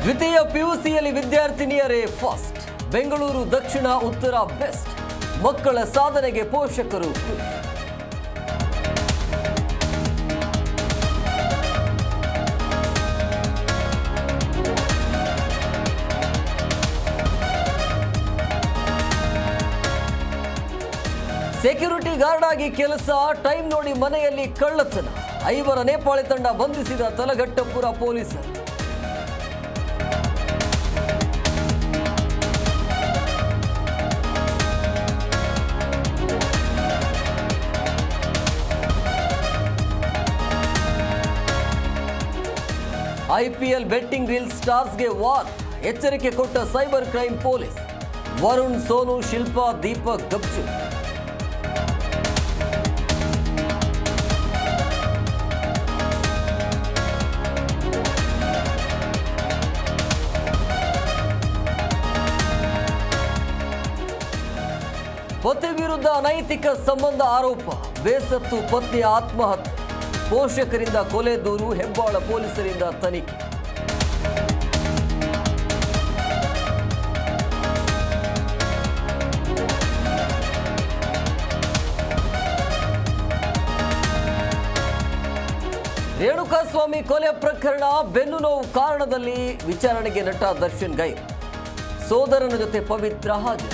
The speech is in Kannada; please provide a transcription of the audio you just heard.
ದ್ವಿತೀಯ ಪಿಯುಸಿಯಲ್ಲಿ ವಿದ್ಯಾರ್ಥಿನಿಯರೇ ಫಸ್ಟ್. ಬೆಂಗಳೂರು ದಕ್ಷಿಣ ಉತ್ತರ ಬೆಸ್ಟ್. ಮಕ್ಕಳ ಸಾಧನೆಗೆ ಪೋಷಕರು ಖುಷಿ. ಸೆಕ್ಯೂರಿಟಿ ಗಾರ್ಡ್ ಆಗಿ ಕೆಲಸ, ಟೈಮ್ ನೋಡಿ ಮನೆಯಲ್ಲಿ ಕಳ್ಳತನ. 5 ನೇಪಾಳಿ ತಂಡ ಬಂಧಿಸಿದ ತಲಘಟ್ಟಪುರ ಪೊಲೀಸರು. IPL ಬೆಟ್ಟಿಂಗ್ ರೀಲ್ ಸ್ಟಾರ್ಸ್ಗೆ ವಾರ್, ಎಚ್ಚರಿಕೆ ಕೊಟ್ಟ cyber crime police. Varun, Sonu, Shilpa, Deepak ಗಬ್ಜು. ಪತಿ ವಿರುದ್ಧ ಅನೈತಿಕ ಸಂಬಂಧ ಆರೋಪ, ಬೇಸತ್ತು ಪತ್ನಿಯ ಆತ್ಮಹತ್ಯೆ. ಪೋಷಕರಿಂದ ಕೊಲೆ ದೂರು, ಹೆಬ್ಬಾಳ ಪೊಲೀಸರಿಂದ ತನಿಖೆ. ರೇಣುಕಾಸ್ವಾಮಿ ಕೊಲೆ ಪ್ರಕರಣ ಬೆನ್ನು ನೋವು ಕಾರಣದಲ್ಲಿ ವಿಚಾರಣೆಗೆ ನಟ ದರ್ಶನ್ ಗೈರು. ಸೋದರನ ಜೊತೆ ಪವಿತ್ರ ಹಾಜರು.